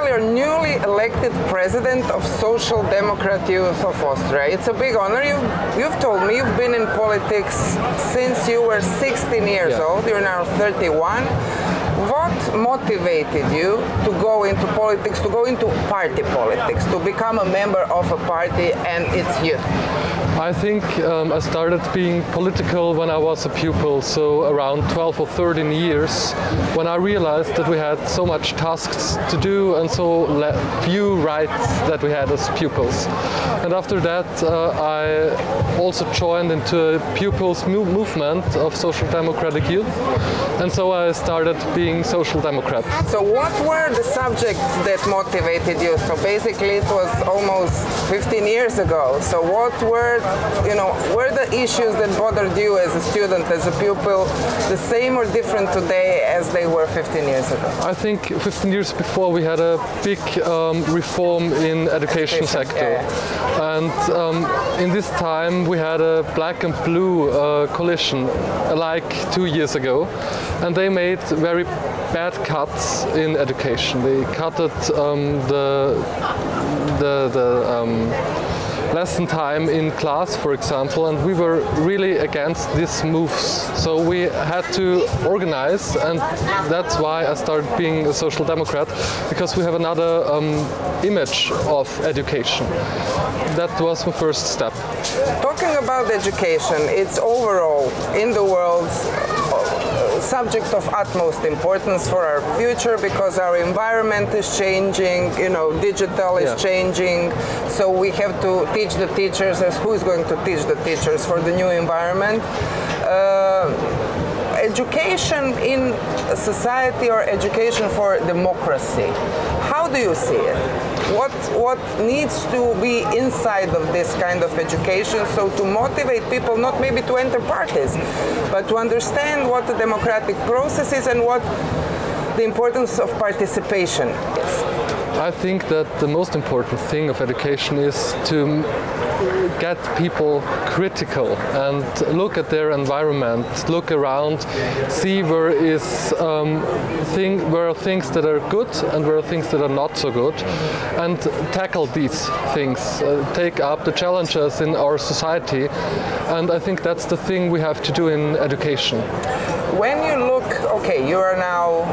Koegl, you're newly elected president of Socijaldemokrata Youth of Austria. It's a big honor. You've told me you've been in politics since you were 16 years old. You're now 31. What motivated you to go into politics, to go into party politics, to become a member of a party and its youth? I think I started being political when I was a pupil, so around 12 or 13 years, when I realized that we had so much tasks to do and so few rights that we had as pupils. And after that I also joined into a pupils movement of Social Democratic Youth, and so I started being Social Democrat. So what were the subjects that motivated you? So basically it was almost 15 years ago. So what were the issues that bothered you as a student, as a pupil, the same or different today as they were 15 years ago? I think 15 years before we had a big reform in education sector. And in this time we had a black and blue coalition like 2 years ago, and they made very bad cuts in education. They cut the lesson time in class, for example, and we were really against these moves. So we had to organize, and that's why I started being a social democrat, because we have another image of education. That was my first step. Talking about education, it's overall in the world subject of utmost importance for our future, because our environment is changing, digital is changing, so we have to teach the teachers as who's going to teach the teachers for the new environment. Education in society, or education for democracy, how do you see it? What needs to be inside of this kind of education, so to motivate people not maybe to enter parties, but to understand what the democratic process is and what the importance of participation is? I think that the most important thing of education is to get people critical and look at their environment, look around, see where are things that are good and where are things that are not so good, and tackle these things, take up the challenges in our society, and I think that's the thing we have to do in education. When you look, you are now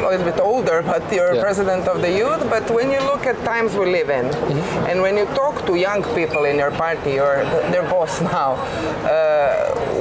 a little bit older, but you're president of the youth, but when you look at times we live in, and when you talk to young people in your party, or their boss now,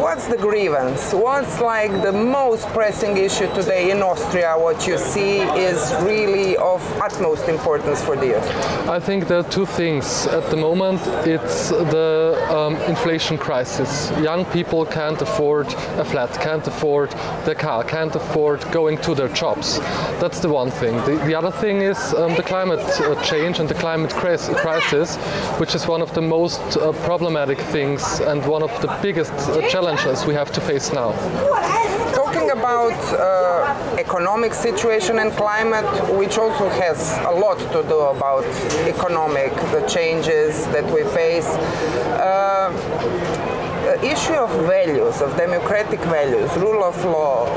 what's the grievance? What's like the most pressing issue today in Austria? What you see is really of utmost importance for the youth? I think there are two things. At the moment, it's the inflation crisis. Young people can't afford a flat, can't afford the car, can't afford going to their jobs. That's the one thing. The other thing is the climate change and the climate crisis, which is one of the most problematic things and one of the biggest challenges we have to face now. Talking about economic situation and climate, which also has a lot to do about the changes that we face. The issue of values, of democratic values, rule of law,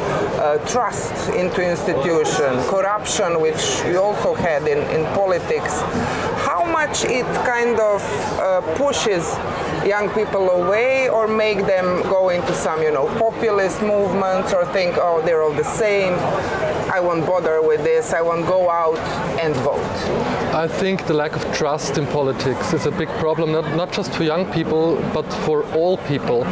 trust into institutions, corruption, which we also had in politics, how much it kind of pushes young people away, or make them go into some, populist movements, or think, oh, they're all the same, I won't bother with this, I won't go out and vote? I think the lack of trust in politics is a big problem, not just for young people, but for all people.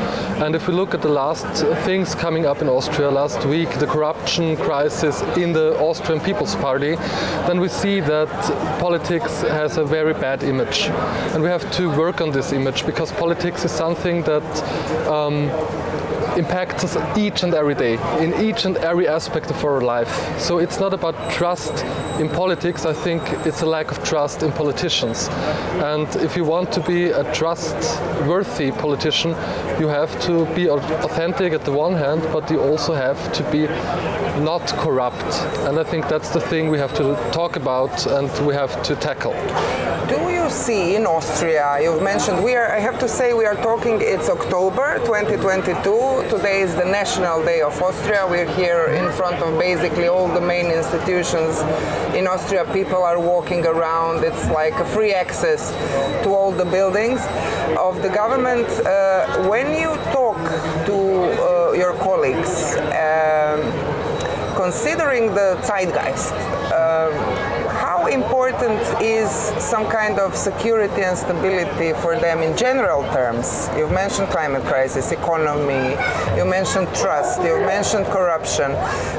And if we look at the last things coming up in Austria last week, the corruption crisis in the Austrian People's Party, then we see that politics has a very bad image. And we have to work on this image, because politics is something that impacts us each and every day, in each and every aspect of our life. So it's not about trust in politics, I think it's a lack of trust in politicians. And if you want to be a trustworthy politician, you have to be authentic at the one hand, but you also have to be not corrupt. And I think that's the thing we have to talk about and we have to tackle. Do you see in Austria, you've mentioned, I have to say we are talking, it's October 2022, today is the National Day of Austria, we're here in front of basically all the main institutions in Austria, people are walking around, it's like a free access to all the buildings of the government. When you talk to your colleagues, considering the zeitgeist, how important is some kind of security and stability for them in general terms? You've mentioned climate crisis, economy, you mentioned trust, you've mentioned corruption.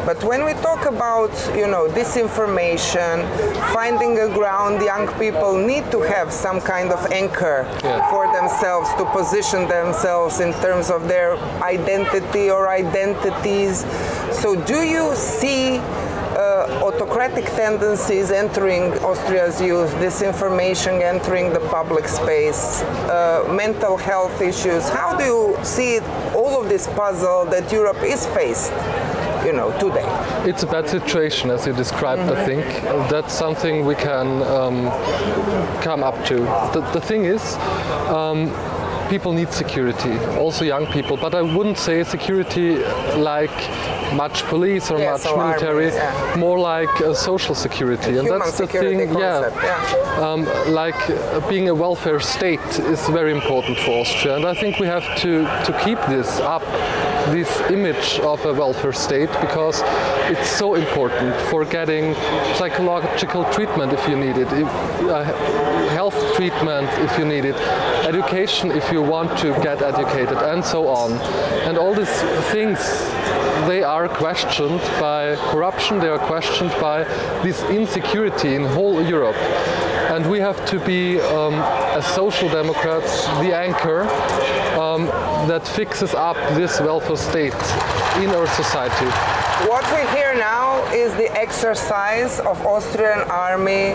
But when we talk about, disinformation, finding a ground, young people need to have some kind of anchor for themselves to position themselves in terms of their identity or identities. So do you see autocratic tendencies entering Austria's youth, disinformation entering the public space, mental health issues? How do you see all of this puzzle that Europe is faced, today? It's a bad situation, as you described, I think. That's something we can come up to. The thing is, people need security, also young people, but I wouldn't say security like much police or much military, more like social security. And that's the thing, like being a welfare state is very important for Austria. And I think we have to keep this up, this image of a welfare state, because it's so important for getting psychological treatment if you need it, health treatment if you need it, education if you want to get educated, and so on. And all these things, they are questioned by corruption, they are questioned by this insecurity in whole Europe. And we have to be, as social democrats, the anchor that fixes up this welfare state in our society. What we hear now is the exercise of Austrian army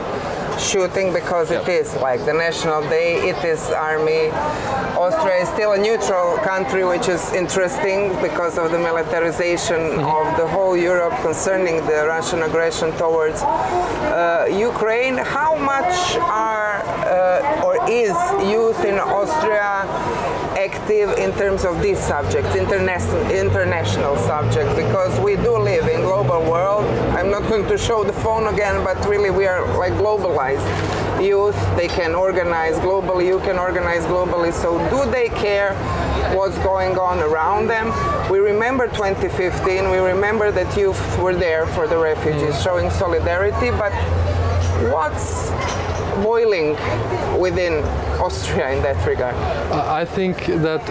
shooting, because it is like the National Day, it is army. Austria is still a neutral country, which is interesting because of the militarization of the whole Europe concerning the Russian aggression towards Ukraine. How much are or is youth in Austria active in terms of these subjects, international subjects, because we do live in global world. I'm not going to show the phone again, but really we are like globalized youth. They can organize globally, you can organize globally. So do they care what's going on around them? We remember 2015, we remember that youth were there for the refugees, showing solidarity, but what's boiling within Austria in that regard? I think that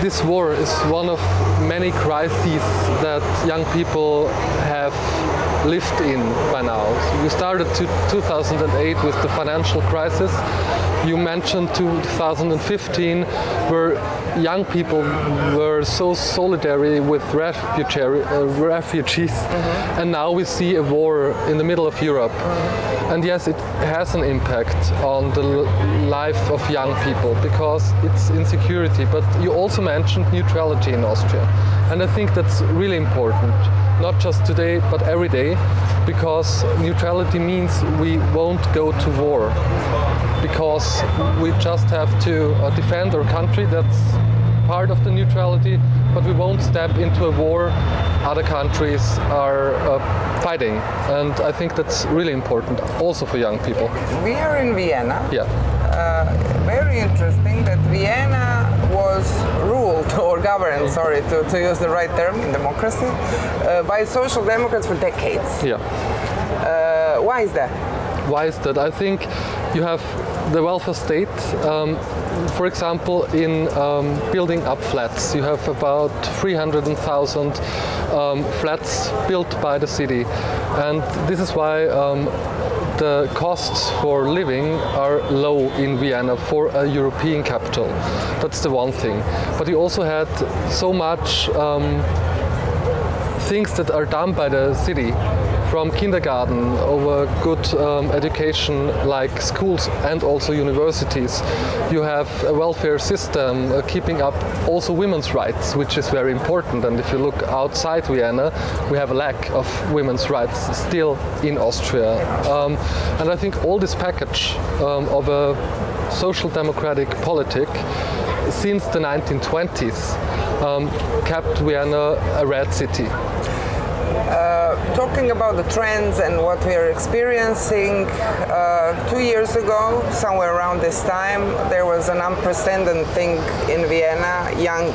this war is one of many crises that young people have lived in by now. We started 2008 with the financial crisis. You mentioned 2015, where young people were so solidary with refugees, and now we see a war in the middle of Europe. And yes, it has an impact on the life of young people because it's insecurity. But you also mentioned neutrality in Austria, and I think that's really important, not just today but every day, because neutrality means we won't go to war, because we just have to defend our country. That's part of the neutrality, but we won't step into a war other countries are fighting, and I think that's really important also for young people. We are in Vienna. Yeah. Very interesting that Vienna was ruled or governed, sorry to use the right term in democracy, by social democrats for decades. Yeah. Why is that? Why is that? I think you have the welfare state. For example, in building up flats, you have about 300,000 flats built by the city, and this is why the costs for living are low in Vienna for a European capital. That's the one thing. But you also had so much things that are done by the city. from kindergarten over good education like schools and also universities. You have a welfare system keeping up also women's rights, which is very important. And if you look outside Vienna, we have a lack of women's rights still in Austria. And I think all this package of a social democratic politic since the 1920s kept Vienna a red city. Talking about the trends and what we are experiencing, 2 years ago, somewhere around this time, there was an unprecedented thing in Vienna. Young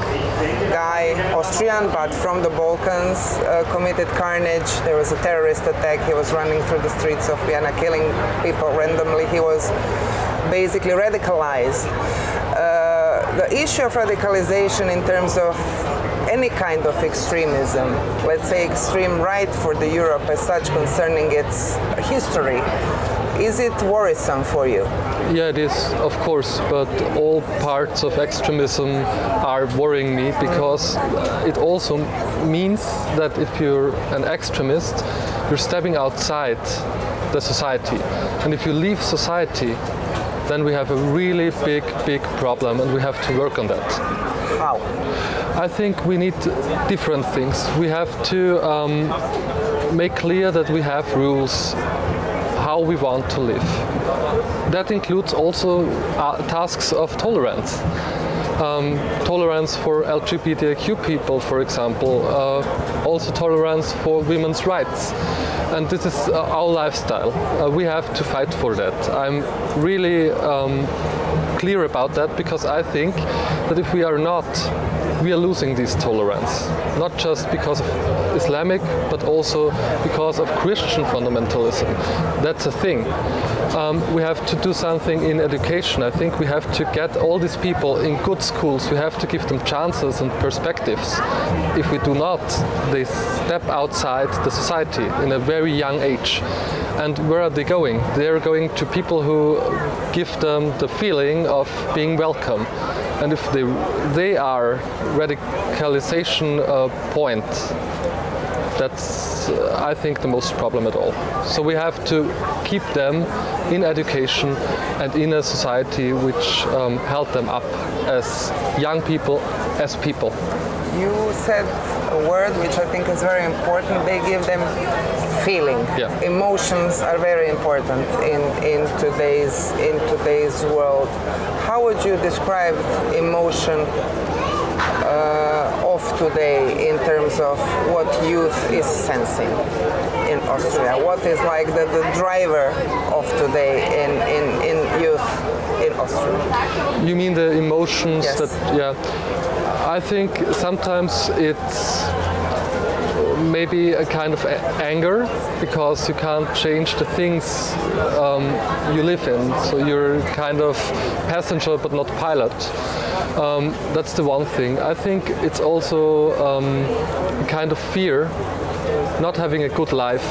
guy, Austrian, but from the Balkans, committed carnage. There was a terrorist attack. He was running through the streets of Vienna, killing people randomly. He was basically radicalized. The issue of radicalization in terms of any kind of extremism, let's say extreme right for the Europe as such concerning its history, is it worrisome for you? Yeah, it is, of course, but all parts of extremism are worrying me because it also means that if you're an extremist, you're stepping outside the society. And if you leave society, then we have a really big problem and we have to work on that. How? I think we need different things. We have to make clear that we have rules how we want to live. That includes also tasks of tolerance. Tolerance for LGBTQ people, for example, also tolerance for women's rights. And this is our lifestyle. We have to fight for that. I'm really clear about that because I think that if we are not, we are losing this tolerance. Not just because of Islamic, but also because of Christian fundamentalism. That's a thing. We have to do something in education. I think we have to get all these people in good schools. We have to give them chances and perspectives. If we do not, they step outside the society in a very young age. And where are they going? They're going to people who give them the feeling of being welcome. And if they are radicalization point, that's, I think, the most problem at all. So we have to keep them in education and in a society which held them up as young people, as people. You said a word which I think is very important. They give them feeling. Yeah. Emotions are very important in today's world. How would you describe emotion of today in terms of what youth is sensing in Austria? What is like the driver of today in youth in Austria? You mean the emotions? Yes. That, yeah. I think sometimes it's maybe a kind of anger because you can't change the things you live in. So you're kind of passenger but not pilot. That's the one thing. I think it's also a kind of fear, not having a good life.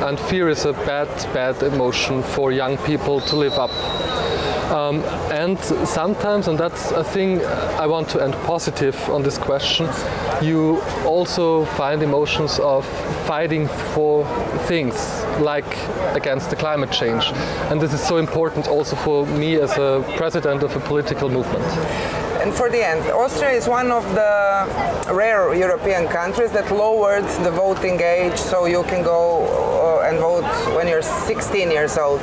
And fear is a bad emotion for young people to live up. And sometimes, and that's a thing I want to end positive on this question, you also find emotions of fighting for things like against the climate change. And this is so important also for me as a president of a political movement. And for the end, Austria is one of the rare European countries that lowered the voting age, so you can go and vote when you're 16 years old.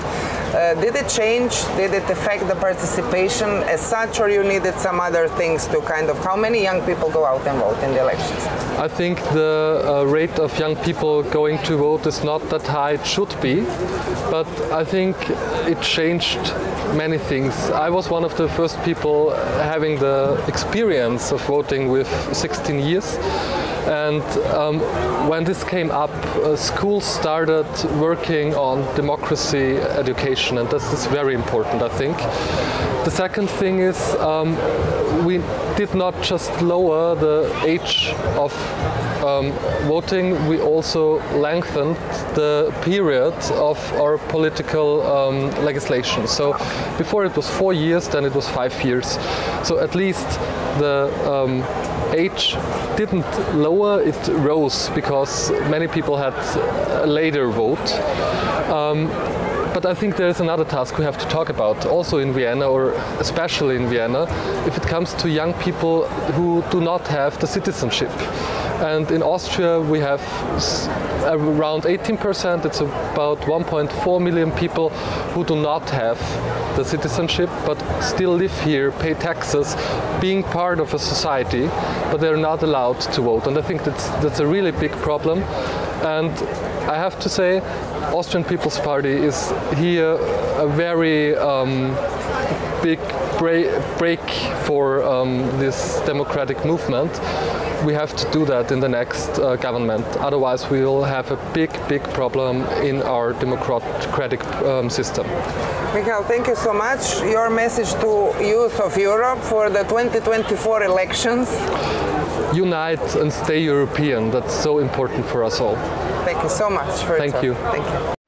Did it change? Did it affect the participation as such, or you needed some other things to kind of, how many young people go out and vote in the elections? I think the rate of young people going to vote is not that high it should be, but I think it changed many things. I was one of the first people having the experience of voting with 16 years. And when this came up, schools started working on democracy education, and this is very important, I think. The second thing is we did not just lower the age of voting, we also lengthened the period of our political legislation. So before it was 4 years, then it was 5 years. So at least the age didn't lower, it rose because many people had a later vote. But I think there's another task we have to talk about, also in Vienna, or especially in Vienna, if it comes to young people who do not have the citizenship. And in Austria we have around 18%, it's about 1.4 million people who do not have the citizenship but still live here, pay taxes, being part of a society, but they're not allowed to vote. And I think that's a really big problem. And I have to say, Austrian People's Party is here a very big break for this democratic movement. We have to do that in the next government. Otherwise, we will have a big problem in our democratic system. Michael, thank you so much. Your message to youth of Europe for the 2024 elections? Unite and stay European. That's so important for us all. Thank you so much for your Thank you. Thank you.